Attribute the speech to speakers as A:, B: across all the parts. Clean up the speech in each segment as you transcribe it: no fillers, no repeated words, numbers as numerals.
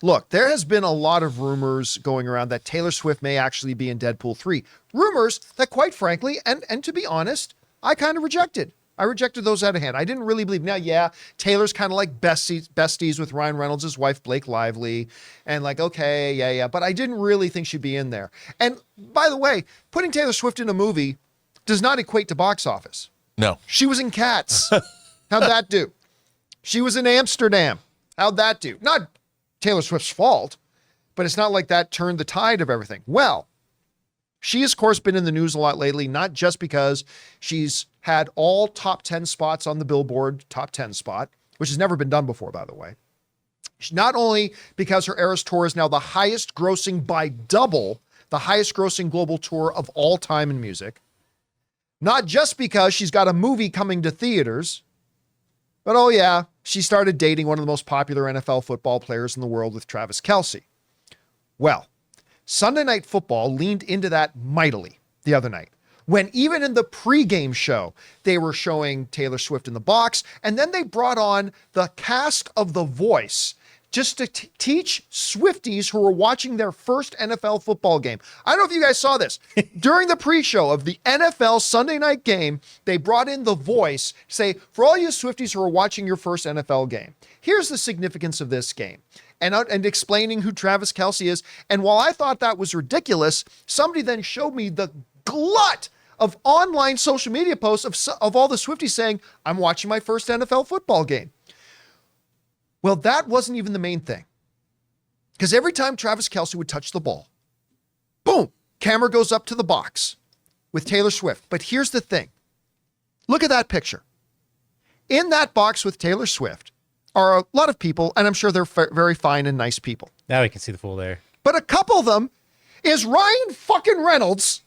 A: Look, there has been a lot of rumors going around that Taylor Swift may actually be in Deadpool 3. Rumors that, quite frankly, and to be honest, I kind of rejected. I rejected those out of hand. I didn't really believe. Now, yeah, Taylor's kind of like besties with Ryan Reynolds' wife, Blake Lively. And like, okay, yeah. But I didn't really think she'd be in there. And by the way, putting Taylor Swift in a movie does not equate to box office.
B: No.
A: She was in Cats. How'd that do? She was in Amsterdam. How'd that do? Not Taylor Swift's fault, but it's not like that turned the tide of everything. Well, she has, of course, been in the news a lot lately, not just because she's had all top 10 spots on the Billboard top 10 spot, which has never been done before, by the way. Not only because her Eras Tour is now the highest grossing by double, the highest grossing global tour of all time in music, not just because she's got a movie coming to theaters, but oh yeah, she started dating one of the most popular NFL football players in the world with Travis Kelce. Well, Sunday Night Football leaned into that mightily the other night, when even in the pregame show, they were showing Taylor Swift in the box, and then they brought on the cast of The Voice just to teach Swifties who were watching their first NFL football game. I don't know if you guys saw this. During the pre-show of the NFL Sunday night game, they brought in The Voice to say, for all you Swifties who are watching your first NFL game, here's the significance of this game. And explaining who Travis Kelce is. And while I thought that was ridiculous, somebody then showed me the glut of online social media posts of all the Swifties saying, I'm watching my first NFL football game. Well, that wasn't even the main thing. Because every time Travis Kelce would touch the ball, boom, camera goes up to the box with Taylor Swift. But here's the thing. Look at that picture. In that box with Taylor Swift are a lot of people, and I'm sure they're very fine and nice people.
C: Now we can see the fool there.
A: But a couple of them is Ryan fucking Reynolds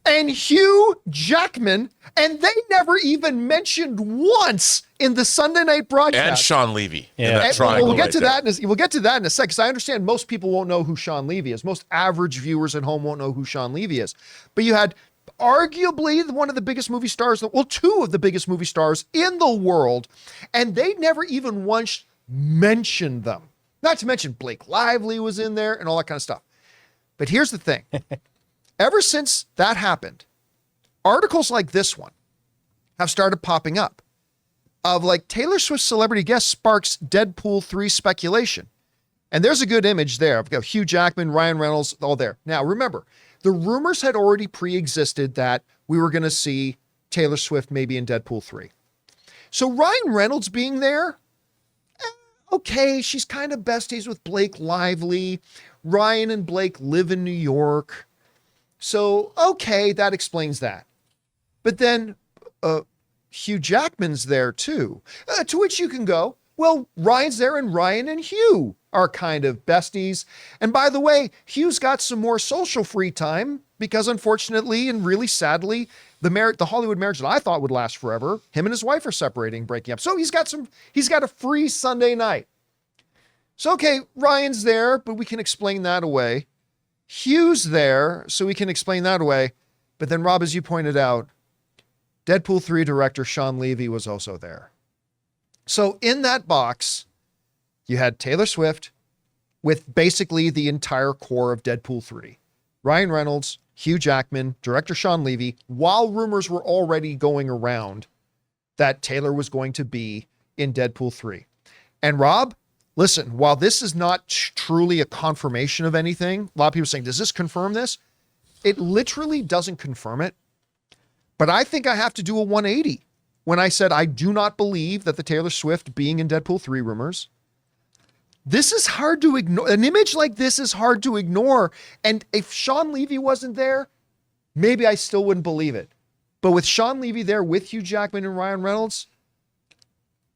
A: and Hugh Jackman, and they never even mentioned once in the Sunday night broadcast.
B: And Sean Levy.
C: Yeah.
A: We'll get to that in a sec, because I understand most people won't know who Sean Levy is. Most average viewers at home won't know who Sean Levy is. But you had arguably one of the biggest movie stars, well, two of the biggest movie stars in the world, and they never even once mentioned them. Not to mention Blake Lively was in there and all that kind of stuff. But here's the thing. Ever since that happened, articles like this one have started popping up of like Taylor Swift celebrity guest sparks Deadpool 3 speculation. And there's a good image there. I've got Hugh Jackman, Ryan Reynolds, all there. Now, remember, the rumors had already pre-existed that we were going to see Taylor Swift maybe in Deadpool 3. So Ryan Reynolds being there, okay, she's kind of besties with Blake Lively. Ryan and Blake live in New York. So, okay, that explains that. But then Hugh Jackman's there too. To which you can go, well, Ryan's there and Ryan and Hugh are kind of besties. And by the way, Hugh's got some more social free time because unfortunately and really sadly, the Hollywood marriage that I thought would last forever, him and his wife are separating, breaking up. So he's got a free Sunday night. So, okay, Ryan's there, but we can explain that away. Hugh's there, so we can explain that away. But then, Rob, as you pointed out, Deadpool 3 director Sean Levy was also there. So in that box, you had Taylor Swift with basically the entire core of Deadpool 3. Ryan Reynolds, Hugh Jackman, director Sean Levy, while rumors were already going around that Taylor was going to be in Deadpool 3. And Rob, listen, while this is not truly a confirmation of anything, a lot of people are saying, does this confirm this? It literally doesn't confirm it. But I think I have to do a 180 when I said I do not believe that the Taylor Swift being in Deadpool 3 rumors. This is hard to ignore. An image like this is hard to ignore. And if Sean Levy wasn't there, maybe I still wouldn't believe it. But with Sean Levy there with Hugh Jackman and Ryan Reynolds,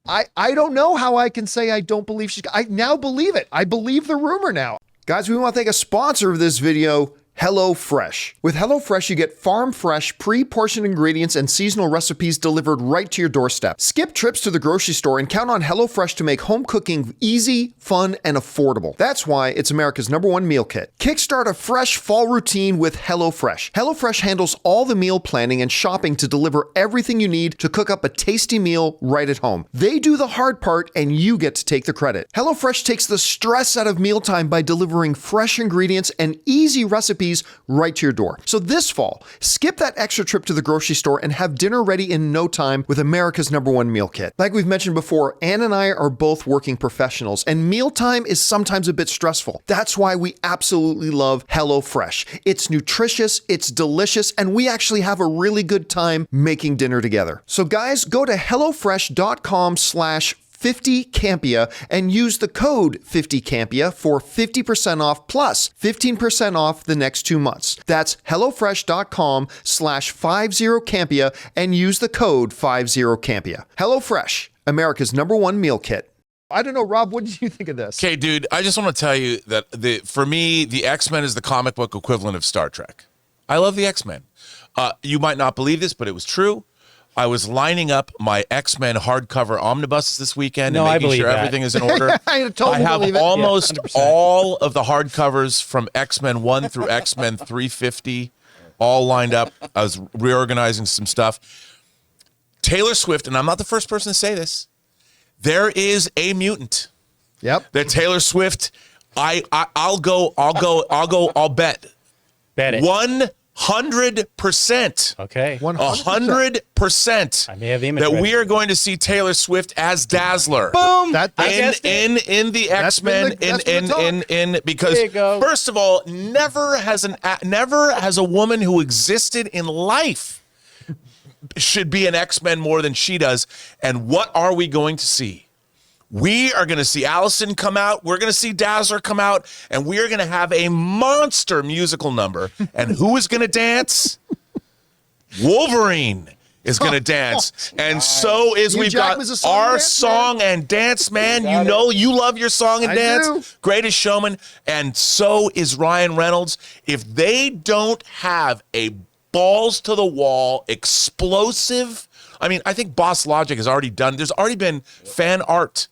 A: I don't know how I can say I don't believe I now believe it. I believe the rumor now. Guys, we want to thank a sponsor of this video, HelloFresh. With HelloFresh, you get farm-fresh, pre-portioned ingredients and seasonal recipes delivered right to your doorstep. Skip trips to the grocery store and count on HelloFresh to make home cooking easy, fun, and affordable. That's why it's America's #1 meal kit. Kickstart a fresh fall routine with HelloFresh. HelloFresh handles all the meal planning and shopping to deliver everything you need to cook up a tasty meal right at home. They do the hard part and you get to take the credit. HelloFresh takes the stress out of mealtime by delivering fresh ingredients and easy recipes right to your door. So this fall, skip that extra trip to the grocery store and have dinner ready in no time with America's #1 meal kit. Like we've mentioned before, Ann and I are both working professionals, and mealtime is sometimes a bit stressful. That's why we absolutely love HelloFresh. It's nutritious, it's delicious, and we actually have a really good time making dinner together. So guys, go to hellofresh.com/50Campea and use the code 50Campea for 50% off plus 15% off the next 2 months. That's hellofresh.com/50Campea and use the code 50Campea. HelloFresh, America's #1 meal kit. I don't know, Rob, what did you think of this?
B: Okay, dude, I just want to tell you that for me, the X-Men is the comic book equivalent of Star Trek. I love the X-Men. You might not believe this, but it was true. I was lining up my X-Men hardcover omnibuses this weekend and making sure everything is in order.
A: I
B: have almost all of the hardcovers from X-Men 1 through X-Men 350 all lined up. I was reorganizing some stuff. Taylor Swift, and I'm not the first person to say this, there is a mutant.
A: Yep.
B: That Taylor Swift, I'll bet.
C: Bet it.
B: 100%.
C: Okay.
B: 100%.
C: I may have the image
B: that
C: ready.
B: we are going to see Taylor Swift as Dazzler.
C: Boom.
B: In the X-Men because first of all, never has a woman who existed in life should be an X-Men more than she does. And what are we going to see? We are going to see Allison come out. We're going to see Dazzler come out, and we are going to have a monster musical number. And who is going to dance? Wolverine is going to dance. And so is we've got our song and dance man. You know you love your song and dance. Greatest Showman. And so is Ryan Reynolds. If they don't have a balls to the wall, explosive. I mean, I think Boss Logic has already done. There's already been fan art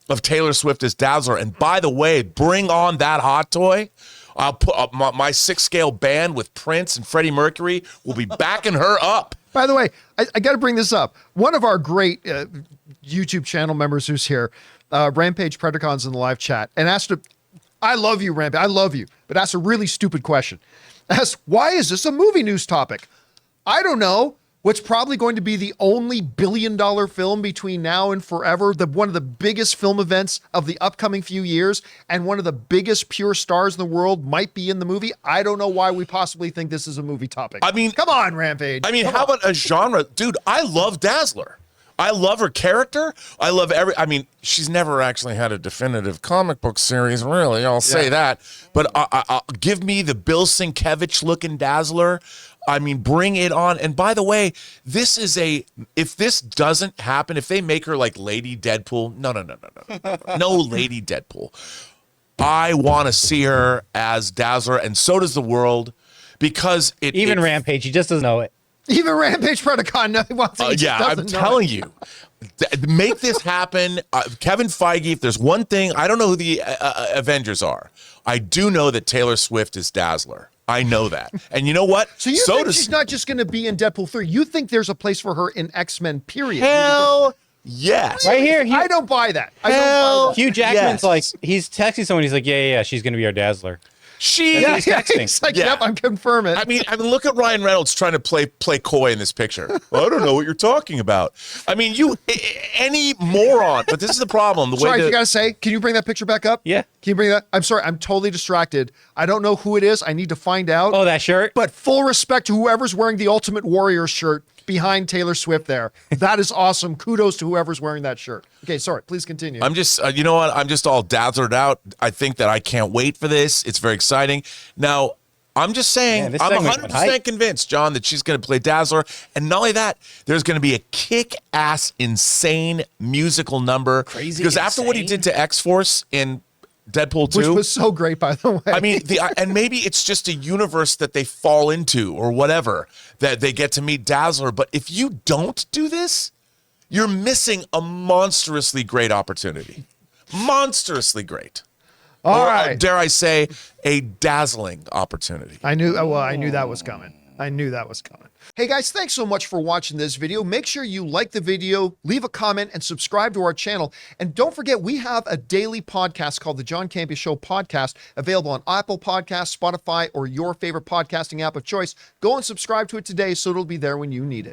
B: of Taylor Swift as Dazzler. And by the way, bring on that hot toy. I'll put up my 6-scale band with Prince and Freddie Mercury will be backing her up.
A: By the way, I got to bring this up. One of our great YouTube channel members who's here, Rampage Predacon's in the live chat, and asked, I love you, Rampage, I love you, but asked a really stupid question. Asked, why is this a movie news topic? I don't know. What's probably going to be the only billion-dollar film between now and forever, one of the biggest film events of the upcoming few years, and one of the biggest pure stars in the world might be in the movie. I don't know why we possibly think this is a movie topic.
B: I mean,
A: come on, Rampage.
B: I mean, how about a genre? Dude, I love Dazzler. I love her character. I love she's never actually had a definitive comic book series, really. I'll say that. But give me the Bill Sienkiewicz looking Dazzler. I mean, bring it on. And by the way, if this doesn't happen, if they make her like Lady Deadpool, no, no Lady Deadpool. I want to see her as Dazzler, and so does the world, because
C: Rampage, he just doesn't know it.
A: Even Rampage Predacon,
B: I'm telling you, make this happen. Kevin Feige, if there's one thing, I don't know who the Avengers are. I do know that Taylor Swift is Dazzler. I know that. And you know what?
A: So you think she's not just going to be in Deadpool 3. You think there's a place for her in X-Men, period.
B: Hell yes.
C: Right here.
A: I don't buy that.
C: Hugh Jackman's like, he's texting someone. He's like, yeah, she's going to be our Dazzler.
A: He's like, yep, I'm confirming.
B: I mean, look at Ryan Reynolds trying to play coy in this picture. Well, I don't know what you're talking about. I mean, any moron. But this is the problem.
A: Sorry, you gotta say, can you bring that picture back up?
C: Yeah.
A: Can you bring that? I'm sorry, I'm totally distracted. I don't know who it is. I need to find out.
C: Oh, that shirt?
A: But full respect to whoever's wearing the Ultimate Warrior shirt behind Taylor Swift there. That is awesome. Kudos to whoever's wearing that shirt. Okay, sorry, please continue.
B: I'm just, you know what? I'm just all dazzled out. I think that I can't wait for this. It's very exciting. Now, I'm just saying, I'm 100% convinced, John, that she's going to play Dazzler. And not only that, there's going to be a kick-ass, insane musical number.
C: Crazy
B: Because
C: insane.
B: after what he did to X-Force in Deadpool 2.
A: Which was so great, by the way.
B: I mean, and maybe it's just a universe that they fall into or whatever, that they get to meet Dazzler. But if you don't do this, you're missing a monstrously great opportunity. Monstrously great.
A: All
B: or,
A: right.
B: Dare I say, a dazzling opportunity.
A: I knew that was coming. I knew that was coming. Hey guys, thanks so much for watching this video. Make sure you like the video, leave a comment, and subscribe to our channel. And don't forget, we have a daily podcast called the John Campea Show podcast, available on Apple Podcasts, Spotify, or your favorite podcasting app of choice. Go and subscribe to it today so it'll be there when you need it.